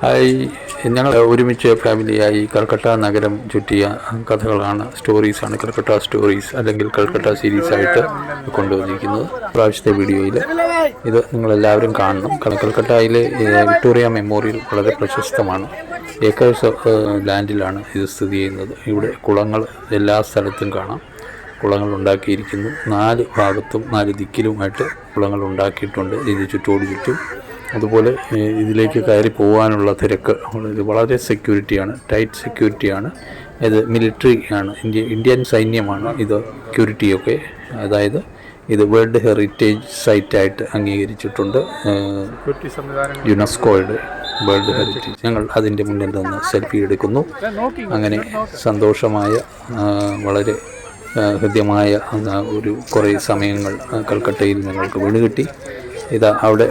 Hi, ഞങ്ങൾ ഒരുമിച്ച് ഫാമിലിയായി കൽക്കട്ട നഗരം ചുറ്റിയ കഥകളാണ്, സ്റ്റോറീസാണ് കൽക്കട്ട സ്റ്റോറീസ് അല്ലെങ്കിൽ കൽക്കട്ട സീരീസായിട്ട് കൊണ്ടുവന്നിരിക്കുന്നത്. പ്രാവശ്യത്തെ വീഡിയോയിൽ ഇത് നിങ്ങളെല്ലാവരും കാണണം. കൽക്കട്ടയിലെ വിക്ടോറിയ മെമ്മോറിയൽ വളരെ പ്രശസ്തമാണ്. ഏക്കേഴ്സ് ലാൻഡിലാണ് ഇത് സ്ഥിതി ചെയ്യുന്നത്. ഇവിടെ കുളങ്ങൾ എല്ലാ സ്ഥലത്തും കാണാം. കുളങ്ങൾ ഉണ്ടാക്കിയിരിക്കുന്നു. 4 ഭാഗത്തും 4 ദിക്കിലുമായിട്ട് കുളങ്ങൾ ഉണ്ടാക്കിയിട്ടുണ്ട് ഇത് ചുറ്റോട് ചുറ്റും. അതുപോലെ ഇതിലേക്ക് കയറി പോകാനുള്ള തിരക്ക് വളരെ സെക്യൂരിറ്റിയാണ്, ടൈറ്റ് സെക്യൂരിറ്റിയാണ്. ഇത് മിലിറ്ററി ആണ്, ഇന്ത്യൻ സൈന്യമാണ് ഇത് സെക്യൂരിറ്റിയൊക്കെ. അതായത് ഇത് വേൾഡ് ഹെറിറ്റേജ് സൈറ്റായിട്ട് അംഗീകരിച്ചിട്ടുണ്ട്, യുനെസ്കോയുടെ വേൾഡ് ഹെറിറ്റേജ്. ഞങ്ങൾ അതിൻ്റെ മുന്നിൽ നിന്ന് സെൽഫി എടുക്കുന്നു. അങ്ങനെ സന്തോഷമായ വളരെ ഹൃദ്യമായ ഒരു കുറേ സമയങ്ങൾ കൽക്കട്ടയിൽ ഞങ്ങൾക്ക് വീണ് കിട്ടി. ഇതാ അവിടെ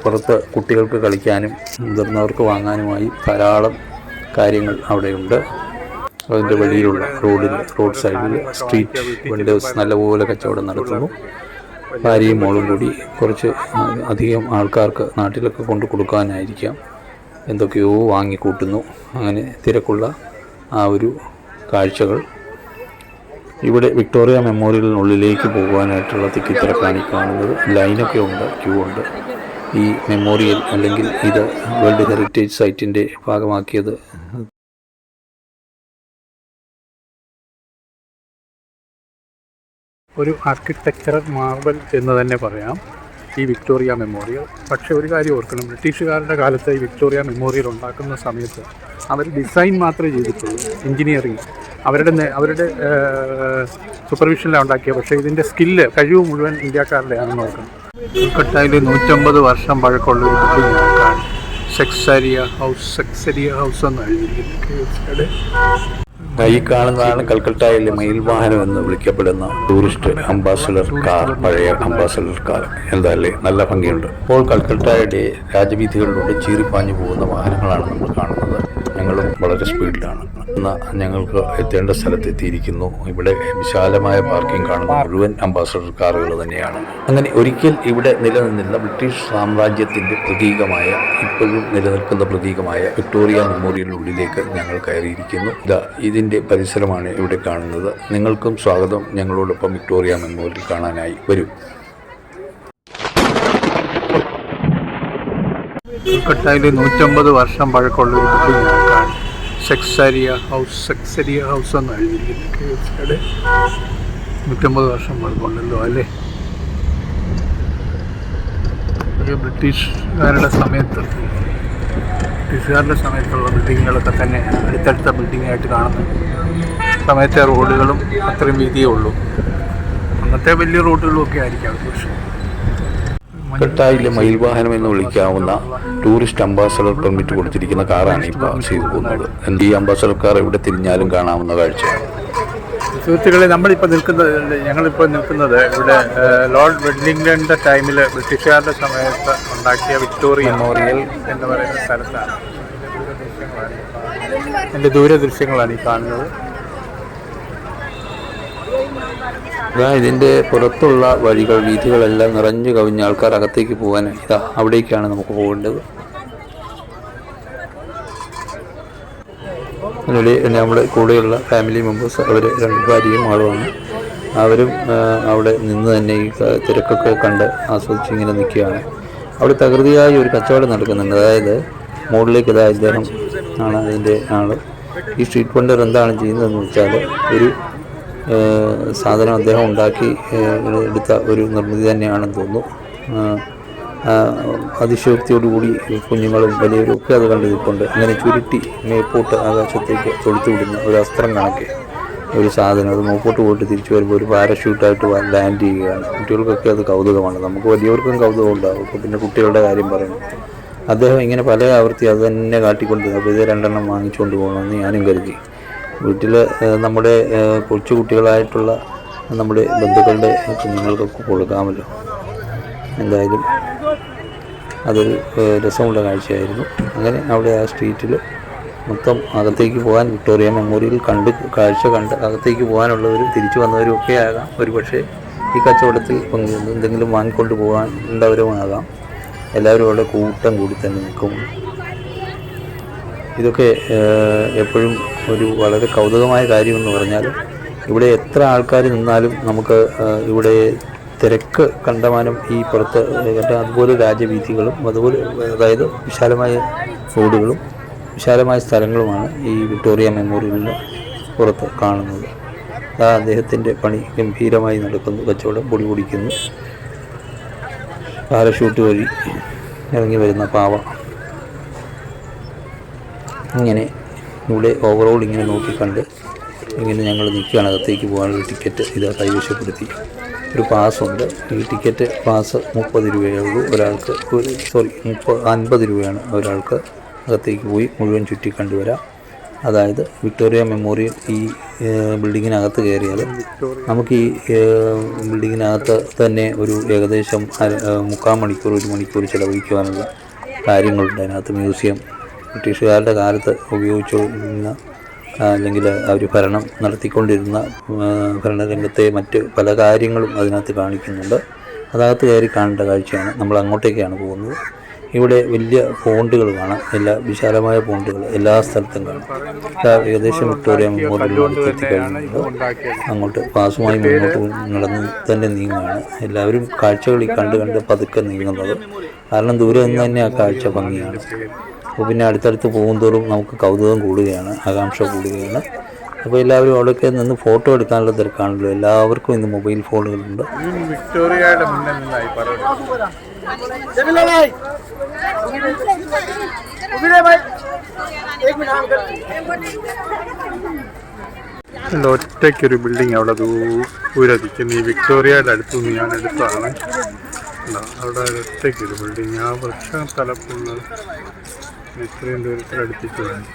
പുറത്ത് കുട്ടികൾക്ക് കളിക്കാനും മുതിർന്നവർക്ക് വാങ്ങാനുമായി ധാരാളം കാര്യങ്ങൾ അവിടെയുണ്ട്. അതിൻ്റെ വഴിയിലുള്ള റോഡ് സൈഡിൽ സ്ട്രീറ്റ് വെൻഡേഴ്സ് നല്ലപോലെ കച്ചവടം നടത്തുന്നു. ഭാര്യയും മോളും കൂടി കുറച്ച് അധികം ആൾക്കാർക്ക് നാട്ടിലൊക്കെ കൊണ്ട് കൊടുക്കാനായിരിക്കാം എന്തൊക്കെയോ വാങ്ങിക്കൂട്ടുന്നു. അങ്ങനെ തിരക്കുള്ള ആ ഒരു കാഴ്ചകൾ. ഇവിടെ വിക്ടോറിയ മെമ്മോറിയലിനുള്ളിലേക്ക് പോകുവാനായിട്ടുള്ള തിരക്കാണ് കാണുന്നത്. ലൈനൊക്കെ ഉണ്ട്, ക്യൂ ഉണ്ട്. ഈ മെമ്മോറിയൽ അല്ലെങ്കിൽ ഇത് വേൾഡ് ഹെറിറ്റേജ് സൈറ്റിൻ്റെ ഭാഗമാക്കിയത് ഒരു ആർക്കിടെക്ചറൽ മാർബൽ എന്ന് തന്നെ പറയാം ഈ വിക്ടോറിയ മെമ്മോറിയൽ. പക്ഷേ ഒരു കാര്യം ഓർക്കണം, ബ്രിട്ടീഷുകാരുടെ കാലത്ത് ഈ വിക്ടോറിയ മെമ്മോറിയൽ ഉണ്ടാക്കുന്ന സമയത്ത് അവർ ഡിസൈൻ മാത്രമേ ചെയ്തിട്ടുള്ളൂ, എൻജിനീയറിങ് അവരുടെ സൂപ്പർവിഷനിലാണ് ഉണ്ടാക്കിയത്. പക്ഷേ ഇതിൻ്റെ കഴിവ് മുഴുവൻ ഇന്ത്യക്കാരുടെയാണെന്ന് നോക്കണം. കൽക്കട്ടയിൽ 150 വർഷം പഴക്കമുള്ള ഒരു ബിൽഡിംഗ് നോക്കാൻ സെക്സരിയ ഹൗസ് എന്ന് എഴുതിയിരിക്കുന്നത്. ഈ കാണുന്നതാണ് കൽക്കട്ടയിലെ മയിൽവാഹനം എന്ന് വിളിക്കപ്പെടുന്ന ടൂറിസ്റ്റ് അംബാസഡർ കാർ, പഴയ അംബാസഡർ കാർ. എന്തായാലേ നല്ല ഭംഗിയുണ്ട്. ഇപ്പോൾ കൽക്കട്ടയുടെ രാജവീഥികളിലൂടെ ചീറിപ്പാഞ്ഞു പോകുന്ന വാഹനങ്ങളാണ് നമ്മൾ കാണുന്നത്. ഞങ്ങളും വളരെ സ്പീഡിലാണ്. ഞങ്ങൾക്ക് എത്തേണ്ട സ്ഥലത്ത് എത്തിയിരിക്കുന്നു. ഇവിടെ വിശാലമായ പാർക്കിംഗ് കാണുന്ന മുഴുവൻ അംബാസഡർ കാറുകൾ തന്നെയാണ്. അങ്ങനെ ഒരിക്കൽ ഇവിടെ നിലനിന്നിരുന്ന ബ്രിട്ടീഷ് സാമ്രാജ്യത്തിൻ്റെ പ്രതീകമായ, ഇപ്പോഴും നിലനിൽക്കുന്ന പ്രതീകമായ വിക്ടോറിയ മെമ്മോറിയലിനുള്ളിലേക്ക് ഞങ്ങൾ കയറിയിരിക്കുന്നു. ഇതിൻ്റെ പരിസരമാണ് ഇവിടെ കാണുന്നത്. നിങ്ങൾക്കും സ്വാഗതം ഞങ്ങളോടൊപ്പം വിക്ടോറിയ മെമ്മോറിയൽ കാണാനായി വരൂ. കൽക്കട്ടയിൽ 150 വർഷം പഴക്കമുള്ള ഒരു ബിൽഡിംഗ് നോക്കാൻ സെക്സരിയ ഹൗസ് എന്ന് എഴുതിയിരിക്കുന്നത്. 150 വർഷം പഴക്കമുണ്ടല്ലോ അല്ലേ. ഒരു ബ്രിട്ടീഷുകാരുടെ സമയത്തുള്ള ബിൽഡിങ്ങുകളൊക്കെ തന്നെ അടുത്തടുത്ത ബിൽഡിങ്ങായിട്ട് കാണുന്നു. സമയത്തെ റോഡുകളും അത്രയും വീതിയേ ഉള്ളൂ. അന്നത്തെ വലിയ റോഡുകളും ഒക്കെ ആയിരിക്കാം. പക്ഷേ കൽക്കട്ടയിലെ മയിൽവാഹനം എന്ന് വിളിക്കാവുന്ന ടൂറിസ്റ്റ് അംബാസഡർ പെർമിറ്റ് കൊടുത്തിരിക്കുന്ന കാറാണ് ഇപ്പോൾ ചെയ്തു പോകുന്നത്. ഈ അംബാസഡർ കാർ എവിടെ തിരിഞ്ഞാലും കാണാവുന്ന കാഴ്ചയാണ്. സുഹൃത്തുക്കളെ, ഞങ്ങളിപ്പോൾ നിൽക്കുന്നത് ഇവിടെ ലോർഡ് വെല്ലിംഗ്ടന്റെ ടൈമിൽ ബ്രിട്ടീഷുകാരുടെ സമയത്ത് ഉണ്ടാക്കിയ വിക്ടോറിയ മെമ്മോറിയൽ എന്ന് പറയുന്ന സ്ഥലത്താണ്. എൻ്റെ ദൂരദൃശ്യങ്ങളാണ് ഈ കാണുന്നത്. ഇതിൻ്റെ പുറത്തുള്ള വഴികൾ, വീഥികളെല്ലാം നിറഞ്ഞു കവിഞ്ഞ ആൾക്കാർ അകത്തേക്ക് പോകാൻ അവിടേക്കാണ് നമുക്ക് പോകേണ്ടത്. അതിനിടെ നമ്മുടെ കൂടെയുള്ള ഫാമിലി മെമ്പേഴ്സ്, അവർ 2 ഭാര്യയും ആളുമാണ്. അവരും അവിടെ നിന്ന് തന്നെ ഈ തിരക്കൊക്കെ കണ്ട് ആസ്വദിച്ച് ഇങ്ങനെ നിൽക്കുകയാണ്. അവിടെ തകൃതിയായി ഒരു കച്ചവടം നടക്കുന്നുണ്ട്. അതായത് മുകളിലേക്ക് ഇദ്ദേഹം ആണ് അതിൻ്റെ ആൾ. ഈ സ്ട്രീറ്റ് വെണ്ടർ എന്താണ് ചെയ്യുന്നതെന്ന് വെച്ചാൽ, ഒരു സാധനം അദ്ദേഹം ഉണ്ടാക്കി എടുത്ത ഒരു നിർമ്മിതി തന്നെയാണെന്ന് തോന്നുന്നു. അതിശയോക്തിയോടുകൂടി കുഞ്ഞുങ്ങളും വലിയവരും ഒക്കെ അത് കണ്ടു നിൽപ്പുണ്ട്. അങ്ങനെ ചുരുട്ടി മേപ്പോട്ട് ആകാശത്തേക്ക് തൊടുത്തു വിടുന്ന ഒരു അസ്ത്രം കണക്കെ ഒരു സാധനം. അത് മേപ്പോട്ട് പോയിട്ട് തിരിച്ചു വരുമ്പോൾ ഒരു പാരഷൂട്ടായിട്ട് ലാൻഡ് ചെയ്യുകയാണ്. കുട്ടികൾക്കൊക്കെ അത് കൗതുകമാണ്. നമുക്ക് വലിയവർക്കും കൗതുകം ഉണ്ടാകും. അപ്പോൾ പിന്നെ കുട്ടികളുടെ കാര്യം പറയുന്നു. അദ്ദേഹം ഇങ്ങനെ പല ആവർത്തി അത് തന്നെ കാട്ടിക്കൊണ്ടിരുന്നു. അപ്പോൾ ഇത് 2 എണ്ണം വാങ്ങിച്ചുകൊണ്ട് പോകണമെന്ന് ഞാനും കരുതി. വീട്ടിൽ നമ്മുടെ കൊച്ചു കുട്ടികളായിട്ടുള്ള നമ്മുടെ ബന്ധുക്കളുടെ കുഞ്ഞുങ്ങൾക്കൊക്കെ കൊടുക്കാമല്ലോ. എന്തായാലും അതൊരു രസമുള്ള കാഴ്ചയായിരുന്നു. അങ്ങനെ അവിടെ ആ സ്ട്രീറ്റിൽ മൊത്തം അകത്തേക്ക് പോകാൻ, വിക്ടോറിയ മെമ്മോറിയൽ കാഴ്ച കണ്ട് അകത്തേക്ക് പോകാനുള്ളവർ തിരിച്ചു വന്നവരും ഒക്കെ ആകാം. ഒരു പക്ഷേ ഈ കച്ചവടത്തിൽ പങ്കുചേർന്ന് എന്തെങ്കിലും വാങ്ങിക്കൊണ്ട് പോകാനുള്ളവരുമാകാം. എല്ലാവരും അവിടെ കൂട്ടം കൂടി തന്നെ നിൽക്കും. ഇതൊക്കെ എപ്പോഴും ഒരു വളരെ കൗതുകമായ കാര്യമെന്ന് പറഞ്ഞാൽ ഇവിടെ എത്ര ആൾക്കാർ നിന്നാലും നമുക്ക് ഇവിടെ തിരക്ക് കണ്ടമാനം ഈ പുറത്ത് അതുപോലെ രാജവീഥികളും അതുപോലെ അതായത് വിശാലമായ റോഡുകളും വിശാലമായ സ്ഥലങ്ങളുമാണ് ഈ വിക്ടോറിയ മെമ്മോറിയലിന് പുറത്ത് കാണുന്നത്. അദ്ദേഹത്തിൻ്റെ പണി ഗംഭീരമായി നടക്കുന്നു. കച്ചവടം പൊടി പൊടിക്കുന്നു. പാരഷൂട്ട് വഴി ഇറങ്ങി വരുന്ന പാവ. ഇങ്ങനെ ഇവിടെ ഓവറോൾ ഇങ്ങനെ നോക്കിക്കണ്ട് ഇങ്ങനെ ഞങ്ങൾ നിൽക്കുകയാണ്. അകത്തേക്ക് പോകാനുള്ള ടിക്കറ്റ് ഇത് കൈവശപ്പെടുത്തി. ഒരു പാസ്സുണ്ട്. ഈ ടിക്കറ്റ് പാസ് 30 രൂപയേ ഉള്ളൂ ഒരാൾക്ക്. 50 രൂപയാണ് ഒരാൾക്ക്. അകത്തേക്ക് പോയി മുഴുവൻ ചുറ്റി കണ്ടുവരാം. അതായത് വിക്ടോറിയ മെമ്മോറിയൽ ഈ ബിൽഡിങ്ങിനകത്ത് കയറിയാൽ നമുക്ക് ഈ ബിൽഡിങ്ങിനകത്ത് തന്നെ ഒരു ഏകദേശം 3/4 മണിക്കൂർ 1 മണിക്കൂർ ചിലവഴിക്കുവാനുള്ള കാര്യങ്ങളുണ്ട് അതിനകത്ത്. മ്യൂസിയം, ബ്രിട്ടീഷുകാരുടെ കാലത്ത് ഉപയോഗിച്ചിരുന്ന അല്ലെങ്കിൽ അവർ ഭരണം നടത്തിക്കൊണ്ടിരുന്ന ഭരണരംഗത്തെ മറ്റ് പല കാര്യങ്ങളും അതിനകത്ത് കാണിക്കുന്നുണ്ട്. അതകത്ത് കയറി കാണേണ്ട കാഴ്ചയാണ്. നമ്മൾ അങ്ങോട്ടേക്കാണ് പോകുന്നത്. ഇവിടെ വലിയ ഫോണ്ടുകൾ കാണാം. വിശാലമായ ഫോണ്ടുകൾ എല്ലാ സ്ഥലത്തും കാണാം. ഏകദേശം വിക്ടോറിയ മെമ്മോറിയൽ എത്തിക്കഴിഞ്ഞിട്ടുണ്ട്. അങ്ങോട്ട് പാസുമായി മുന്നോട്ട് നടന്ന് തന്നെ നീങ്ങുകയാണ്. എല്ലാവരും കാഴ്ചകൾ കണ്ട് പതുക്കെ നീങ്ങുന്നത്. കാരണം ദൂരെ നിന്ന് തന്നെ ആ കാഴ്ച ഭംഗിയാണ്. അപ്പോൾ പിന്നെ അടുത്തടുത്ത് പോകുന്തോറും നമുക്ക് കൗതുകം കൂടുകയാണ്, ആകാംക്ഷ കൂടുകയാണ്. അപ്പോൾ എല്ലാവരും അവിടെയൊക്കെ നിന്ന് ഫോട്ടോ എടുക്കാനുള്ള തിരക്കാണല്ലോ. എല്ലാവർക്കും ഇന്ന് മൊബൈൽ ഫോണുകളുണ്ട്. വിക്ടോറിയയുടെ മുന്നിൽ നിന്നായി ഒറ്റയ്ക്കൊരു ബിൽഡിംഗ് അവിടെ ദൂരത്തിക്കുന്നു. ഈ വിക്ടോറിയയുടെ അടുത്തുനിന്ന് ഞാൻ എടുത്തതാണ്. അവിടെ ഒറ്റയ്ക്കൊരു ബിൽഡിംഗ്. ആ വൃക്ഷം തലപ്പുള്ള ഇത്രയും ദൂരത്തിൽ അടുപ്പിച്ചതാണ്.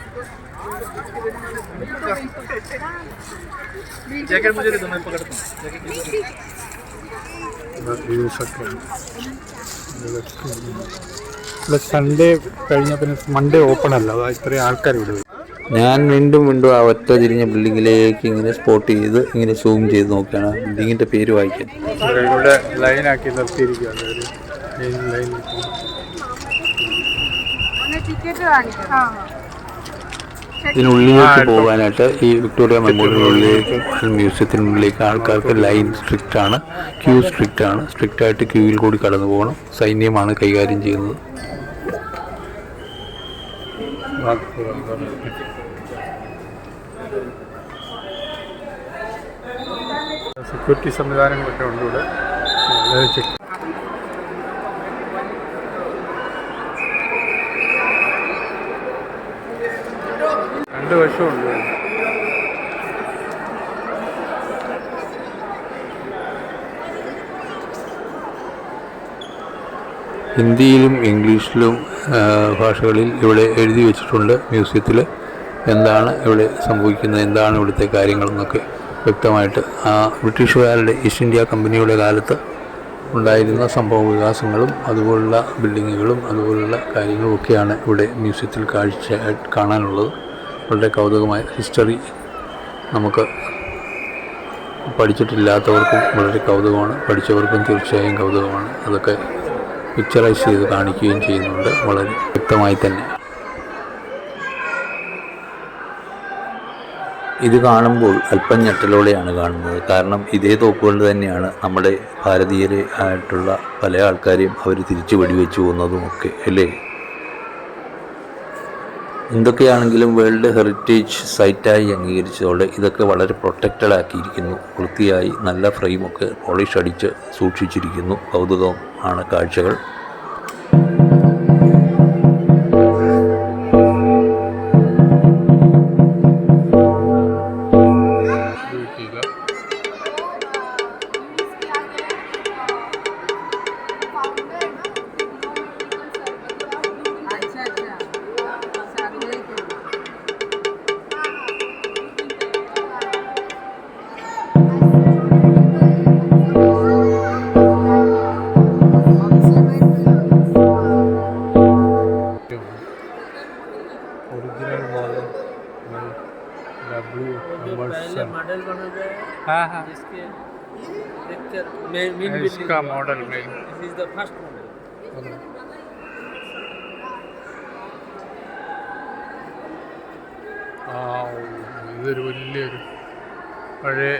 സൺഡേ കഴിഞ്ഞ പിന്നെ മൺഡേ ഓപ്പൺ അല്ല. അതാ ഇത്രയും ആൾക്കാർ ഇവിടെ. ഞാൻ വീണ്ടും ആ ഒറ്റ തിരിഞ്ഞ ബിൽഡിങ്ങിലേക്ക് ഇങ്ങനെ സ്പോട്ട് ചെയ്ത് ഇങ്ങനെ സൂം ചെയ്ത് നോക്കുകയാണ്. ബിൽഡിങ്ങിൻ്റെ പേര് വായിക്കാൻ. ഇവിടെ ലൈനാക്കി നിർത്തിയിരിക്കുകയാണ്. ലൈൻ ഇതിനുള്ളിലേക്ക് പോകാനായിട്ട് ഈ വിക്ടോറിയ മെമ്മോറിയലിലേക്ക് മ്യൂസിയത്തിനുള്ളിലേക്ക് ആൾക്കാർക്ക് ലൈൻ സ്ട്രിക്റ്റ് ആണ്. ക്യൂ സ്ട്രിക്റ്റ് ആണ്. സ്ട്രിക്റ്റായിട്ട് ക്യൂവിൽ കൂടി കടന്നു പോകണം. സൈന്യമാണ് കൈകാര്യം ചെയ്യുന്നത്. സെക്യൂരിറ്റി സംവിധാനങ്ങളൊക്കെ ഉണ്ട് ഇവിടെ. രണ്ട് വശമുണ്ട്. ഹിന്ദിയിലും ഇംഗ്ലീഷിലും ഭാഷകളിൽ ഇവിടെ എഴുതി വെച്ചിട്ടുണ്ട്. മ്യൂസിയത്തിൽ എന്താണ് ഇവിടെ സംഭവിക്കുന്നത്, എന്താണ് ഇവിടുത്തെ കാര്യങ്ങളെന്നൊക്കെ വ്യക്തമായിട്ട്. ബ്രിട്ടീഷുകാരുടെ ഈസ്റ്റ് ഇന്ത്യ കമ്പനിയുടെ കാലത്ത് ഉണ്ടായിരുന്ന സംഭവ വികാസങ്ങളും അതുപോലുള്ള ബിൽഡിങ്ങുകളും അതുപോലുള്ള കാര്യങ്ങളുമൊക്കെയാണ് ഇവിടെ മ്യൂസിയത്തിൽ കാണാനുള്ളത്. വളരെ കൗതുകമായ ഹിസ്റ്ററി നമുക്ക് പഠിച്ചിട്ടില്ലാത്തവർക്കും വളരെ കൗതുകമാണ്, പഠിച്ചവർക്കും തീർച്ചയായും കൗതുകമാണ്. അതൊക്കെ പിക്ചറൈസ് ചെയ്ത് കാണിക്കുകയും ചെയ്യുന്നുണ്ട് വളരെ വ്യക്തമായി തന്നെ. ഇത് കാണുമ്പോൾ അല്പം ഞെട്ടലോടെയാണ് കാണുന്നത്. കാരണം ഇതേ തോക്കുകൾ തന്നെയാണ് നമ്മുടെ ഭാരതീയരെ ആയിട്ടുള്ള പല ആൾക്കാരെയും അവർ തിരിച്ചു വെടിവെച്ചു പോകുന്നതുമൊക്കെ അല്ലേ. എന്തൊക്കെയാണെങ്കിലും വേൾഡ് ഹെറിറ്റേജ് സൈറ്റായി അംഗീകരിച്ചതോടെ ഇതൊക്കെ വളരെ പ്രൊട്ടക്റ്റഡ് ആക്കിയിരിക്കുന്നു. വൃത്തിയായി നല്ല ഫ്രെയിമൊക്കെ പോളിഷ് അടിച്ച് സൂക്ഷിച്ചിരിക്കുന്നു. കൗതുകം ആണ് കാഴ്ചകൾ. हाँ हाँ इसका मॉडल में ഇതൊരു വലിയൊരു പഴയ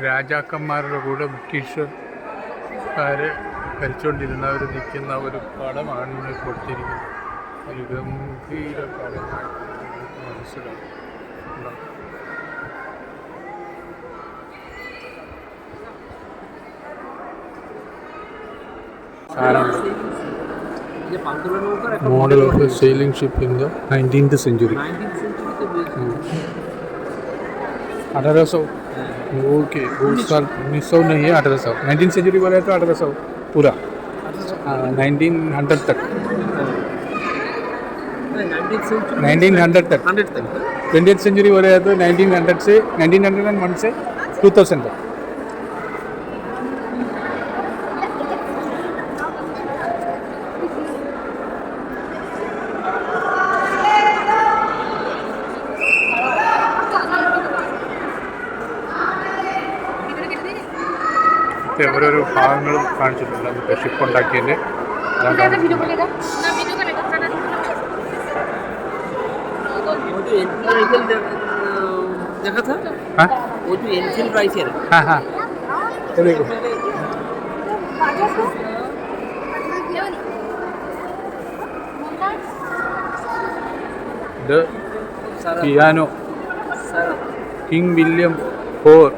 രാജാക്കന്മാരുടെ കൂടെ ബ്രിട്ടീഷുകാർ ഭരിച്ചുകൊണ്ടിരുന്നവർ നിൽക്കുന്ന ഒരു പടമാണ് കൊടുത്തിരിക്കുന്നത്. ഒരു ഗംഭീര പടമായിട്ട് മനസ്സിലാവും. Model of a sailing ship in the 19th century. 1800 okay वो साल 1900 नहीं है 1800 19th सेंचुरी बोले तो 1800 पूरा 1900 तक 1900 तक 20th सेंचुरी बोले तो 1900 से 1901 से 2000 तक. ഓരോരോ ഭാഗങ്ങളും കാണിച്ചിട്ടുണ്ട് നമുക്ക് ഷിപ്പ് ഉണ്ടാക്കിയതിൻ്റെ. ഇത് പിയാനോ കിങ് വില്യം 4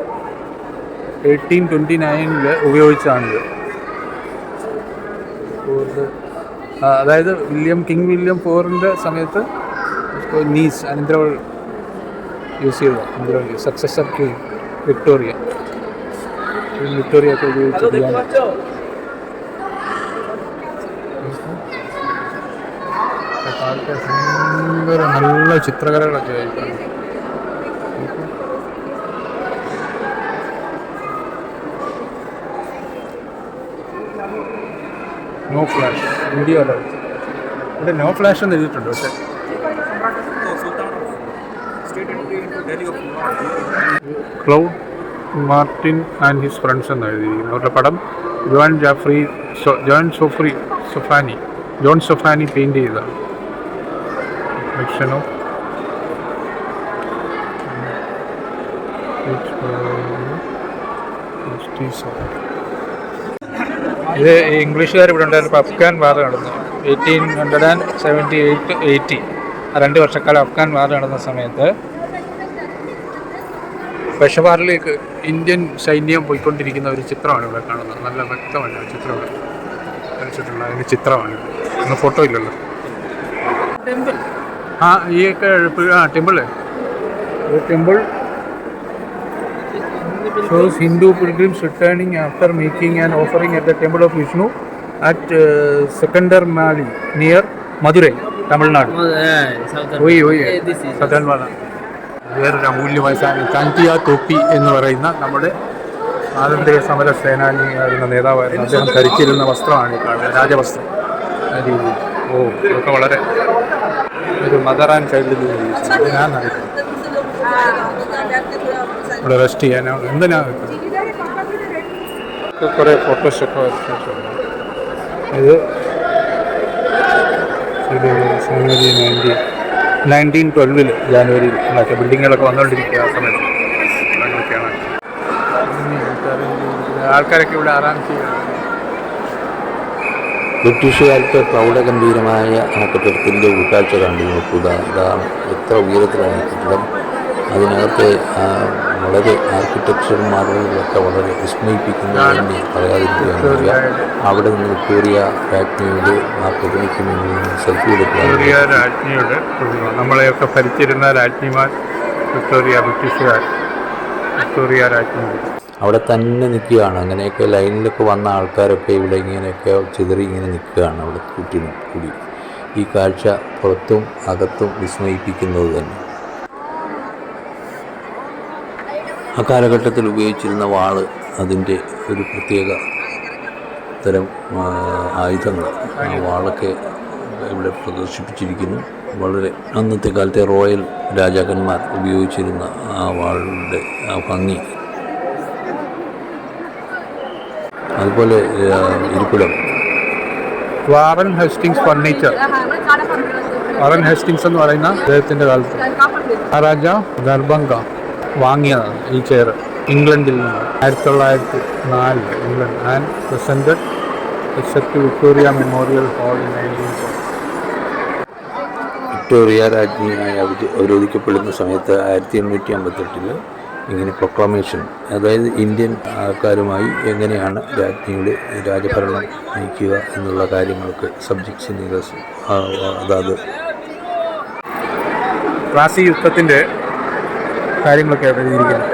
1829 ഉപയോഗിച്ചാണിത്. അതായത് കിങ് വില്യം 4 സമയത്ത് നീസ് അനന്തരവൾ യൂസ് ചെയ്ത അനന്തരവൾ സക്സസർ ക്വീൻ വിക്ടോറിയ ഒക്കെ ഉപയോഗിച്ച് നല്ല ചിത്രകലകളൊക്കെ ആയിട്ടാണ്. നോ ഫ്ലാഷ് വീഡിയോ അല്ല ഇവിടെ നോ ഫ്ലാഷ് എന്ന് എഴുതിയിട്ടുണ്ട്. പക്ഷേ cloud Martin and his friends എന്ന് എഴുതിയിരിക്കുന്നു. അവരുടെ പടം ജോൺ സൊഫാനി പെയിൻറ് ചെയ്തതാണ്. കളക്ഷനോ ഇത് ഇംഗ്ലീഷുകാർ ഇവിടെ ഉണ്ടായിരുന്നപ്പോൾ അഫ്ഗാൻ വാർ നടന്നു. 1878-80 2 വർഷക്കാലം അഫ്ഗാൻ വാർ നടന്ന സമയത്ത് പെഷവാറിലേക്ക് ഇന്ത്യൻ സൈന്യം പോയിക്കൊണ്ടിരിക്കുന്ന ഒരു ചിത്രമാണ് ഇവിടെ കാണുന്നത്. നല്ല വ്യക്തമല്ല ചിത്രം വരച്ചിട്ടുള്ള അതിൻ്റെ ചിത്രമാണ്. ഒന്നും ഫോട്ടോ ഇല്ലല്ലോ. ഈ ഒക്കെ temple shows Hindu pilgrims returning after making an offering at the temple of Vishnu at Sekandarmali near Madurai, Tamil Nadu. Southern Vala. വേറൊരു അമൂല്യമായ സാധനം കാന്തിയ തോപ്പി എന്ന് പറയുന്ന നമ്മുടെ സ്വാതന്ത്ര്യ സമര സേനാനിയായിരുന്ന നേതാവായിരുന്നു. അദ്ദേഹം ധരിച്ചിരുന്ന വസ്ത്രമാണ് ഈ കാണുന്നത്, രാജവസ്ത്രം. രീതിയിൽ ഇതൊക്കെ വളരെ ഒരു മദർ ആൻഡ് ചൈൽഡ് ഞാനറിയാം. ഇവിടെ റെസ്റ്റ് ചെയ്യാനാണ് എന്തിനാണ് കുറേ ഫോട്ടോസൊക്കെ വരച്ചിട്ടുണ്ട്. ഇത് 1912 ജാനുവരിയിൽ ഉണ്ടാക്കിയ ബിൽഡിങ്ങുകളൊക്കെ വന്നുകൊണ്ടിരിക്കുക ആ സമയത്ത് അങ്ങനെയൊക്കെയാണ്. ആൾക്കാരൊക്കെ ഇവിടെ ആറാം ചെയ്യുകയാണ്. ബ്രിട്ടീഷുകാർക്ക് പ്രൗഢഗംഭീരമായ ആ കെട്ടിടത്തിൻ്റെ ഉൾക്കാഴ്ച കണ്ടു നോക്കുക. ഇതാണ് എത്ര ഉയരത്തിലാണ് കെട്ടിടം. അതിനകത്തെ വളരെ ആർക്കിടെക്ചർ മാർഗങ്ങളൊക്കെ വളരെ വിസ്മയിപ്പിക്കുന്നതെന്ന് പറയാതിരിക്കുകയാണ്. അവിടെ നിന്ന് വിക്ടോറിയ രാജ്ഞിയുടെ ആ പ്രതിമയ്ക്ക് മുന്നിൽ സെൽഫി എടുക്കുക. നമ്മളെയൊക്കെ ഭരിച്ചിരുന്ന രാജ്ഞിമാർ വിക്ടോറിയ രാജ്ഞി അവിടെ തന്നെ നിൽക്കുകയാണ്. അങ്ങനെയൊക്കെ ലൈനിലൊക്കെ വന്ന ആൾക്കാരൊക്കെ ഇവിടെ ഇങ്ങനെയൊക്കെ ചിതറി ഇങ്ങനെ നിൽക്കുകയാണ് അവിടെ ചുറ്റിനും കൂടി. ഈ കാഴ്ച പുറത്തും അകത്തും വിസ്മയിപ്പിക്കുന്നത് തന്നെ. ആ കാലഘട്ടത്തിൽ ഉപയോഗിച്ചിരുന്ന വാള്, അതിൻ്റെ ഒരു പ്രത്യേക തരം ആയുധങ്ങൾ, ആ വാളൊക്കെ ഇവിടെ പ്രദർശിപ്പിച്ചിരിക്കുന്നു. വളരെ അന്നത്തെ കാലത്തെ റോയൽ രാജാക്കന്മാർ ഉപയോഗിച്ചിരുന്ന ആ വാളിൻ്റെ ആ ഭംഗി. അതുപോലെ ഇരിപ്പിടം വാറൻ ഹെസ്റ്റിങ്സ് ഫർണിച്ചർ. വാറൻ ഹെസ്റ്റിങ്സ് എന്ന് പറയുന്ന അദ്ദേഹത്തിൻ്റെ കാലത്ത് മഹാരാജ ദർഭംഗ വാങ്ങിയതാണ് ഈ ചെയർ ഇംഗ്ലണ്ടിൽ നിന്ന് 1904 England and presented except Victoria Memorial Hall in 1940. Victoria രാജ്ഞിയായി അവരോധിക്കപ്പെടുന്ന സമയത്ത് 1858 ഇങ്ങനെ പ്രൊക്ലമേഷൻ, അതായത് ഇന്ത്യൻ ആൾക്കാരുമായി എങ്ങനെയാണ് രാജ്ഞിയുടെ രാജഭരണം നയിക്കുക എന്നുള്ള കാര്യങ്ങൾക്ക് സബ്ജക്ട്സ് നീലേഴ്സ് അതാത് പ്ലാസി യുദ്ധത്തിൻ്റെ കാര്യങ്ങളൊക്കെ എഴുതിയിരിക്കുന്നത്.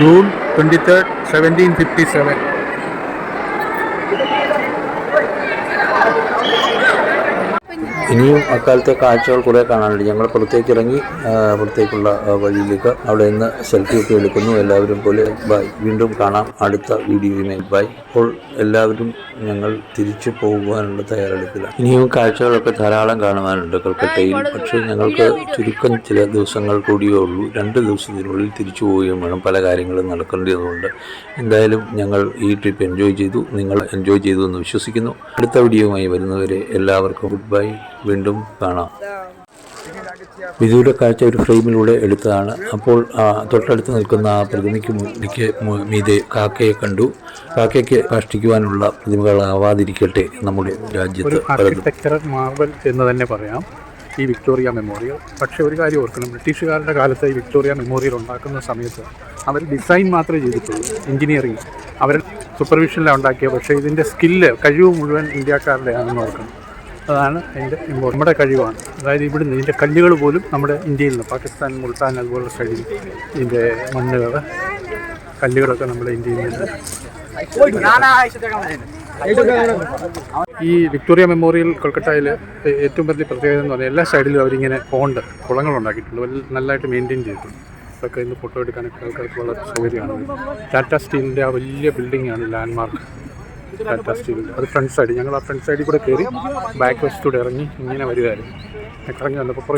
ജൂൺ 23, 1757. ഇനിയും അക്കാലത്തെ കാഴ്ചകൾ കുറേ കാണാനുണ്ട്. ഞങ്ങൾ പുറത്തേക്കിറങ്ങി പുറത്തേക്കുള്ള വഴിയിലേക്ക് അവിടെ നിന്ന് സെൽഫിയൊക്കെ എടുക്കുന്നു. എല്ലാവരും പോലെ ബൈ, വീണ്ടും കാണാം അടുത്ത വീഡിയോയുമായി ബൈ. ഇപ്പോൾ എല്ലാവരും ഞങ്ങൾ തിരിച്ചു പോകുവാനുള്ള തയ്യാറെടുപ്പിലാണ്. ഇനിയും കാഴ്ചകളൊക്കെ ധാരാളം കാണുവാനുണ്ട് കൽക്കട്ടയിൽ. പക്ഷേ ഞങ്ങൾക്ക് ചുരുക്കം ചില ദിവസങ്ങൾ കൂടിയേ ഉള്ളൂ. 2 ദിവസത്തിനുള്ളിൽ തിരിച്ചു പോവുകയും വേണം. പല കാര്യങ്ങളും നടക്കേണ്ടതുകൊണ്ട് എന്തായാലും ഞങ്ങൾ ഈ ട്രിപ്പ് എൻജോയ് ചെയ്തു. നിങ്ങൾ എൻജോയ് ചെയ്തു എന്ന് വിശ്വസിക്കുന്നു. അടുത്ത വീഡിയോയുമായി വരുന്നവരെ എല്ലാവർക്കും ഗുഡ് ബൈ. വീണ്ടും കാണാം. വിദൂര കാഴ്ച ഒരു ഫ്രെയിമിലൂടെ എടുത്തതാണ്. അപ്പോൾ തൊട്ടടുത്ത് നിൽക്കുന്ന ആ പ്രതിമയ്ക്ക് മീതെ കാക്കയെ കണ്ടു. കാക്കയ്ക്ക് കാഷ്ടിക്കുവാനുള്ള പ്രതിമകളാവാതിരിക്കട്ടെ നമ്മുടെ രാജ്യത്ത്. ആർക്കിടെക്ചറൽ മാർബൽ എന്ന് തന്നെ പറയാം ഈ വിക്ടോറിയ മെമ്മോറിയൽ. പക്ഷേ ഒരു കാര്യം ഓർക്കണം, ബ്രിട്ടീഷുകാരുടെ കാലത്ത് ഈ വിക്ടോറിയ മെമ്മോറിയൽ ഉണ്ടാക്കുന്ന സമയത്ത് അവർ ഡിസൈൻ മാത്രമേ ചെയ്തിട്ടുള്ളൂ. എഞ്ചിനീയറിങ് അവർ സൂപ്പർവിഷനിലാണ് ഉണ്ടാക്കിയത്. പക്ഷേ ഇതിൻ്റെ കഴിവ് മുഴുവൻ ഇന്ത്യക്കാരുടെയാണെന്ന് ഓർക്കണം. അതാണ് അതിൻ്റെ നമ്മുടെ കഴിവാണ്. അതായത് ഇവിടുന്ന് ഇതിൻ്റെ കല്ലുകൾ പോലും നമ്മുടെ ഇന്ത്യയിൽ നിന്ന്, പാകിസ്ഥാൻ, മുൾത്താൻ അതുപോലുള്ള സൈഡിൽ ഇതിൻ്റെ മണ്ണുകൾ കല്ലുകളൊക്കെ നമ്മുടെ ഇന്ത്യയിൽ നിന്ന്. ഈ വിക്ടോറിയ മെമ്മോറിയൽ കൊൽക്കട്ടയിൽ ഏറ്റവും വലിയ പ്രത്യേകത എന്ന് പറഞ്ഞാൽ എല്ലാ സൈഡിലും അവരിങ്ങനെ കുളങ്ങൾ ഉണ്ടാക്കിയിട്ടുണ്ട്. നല്ലതായിട്ട് മെയിൻറ്റെയിൻ ചെയ്തിട്ടുണ്ട്. ഇതൊക്കെ ഇന്ന് ഫോട്ടോ എടുക്കാനൊക്കെ ആൾക്കാർക്ക് വളരെ സൗകര്യമാണ്. ടാറ്റ സ്റ്റീലിൻ്റെ ആ വലിയ ബിൽഡിങ്ങാണ് ലാൻഡ്മാർക്ക് ടാറ്റ സ്റ്റീൽ. അത് ഫ്രണ്ട് സൈഡ്. ഞങ്ങൾ ആ ഫ്രണ്ട് സൈഡിൽ കൂടെ കയറി ബാക്ക് വശത്തൂടെ ഇറങ്ങി ഇങ്ങനെ വരികയായിരുന്നു.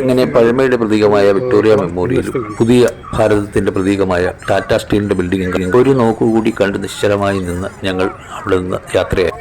ഇങ്ങനെ പഴമയുടെ പ്രതീകമായ വിക്ടോറിയ മെമ്മോറിയലും പുതിയ ഭാരതത്തിന്റെ പ്രതീകമായ ടാറ്റ സ്റ്റീലിന്റെ ബിൽഡിംഗും ഒരു നോക്കുകൂടി കണ്ട് നിശ്ചലമായി നിന്ന് ഞങ്ങൾ അവിടെ നിന്ന് യാത്രയായി.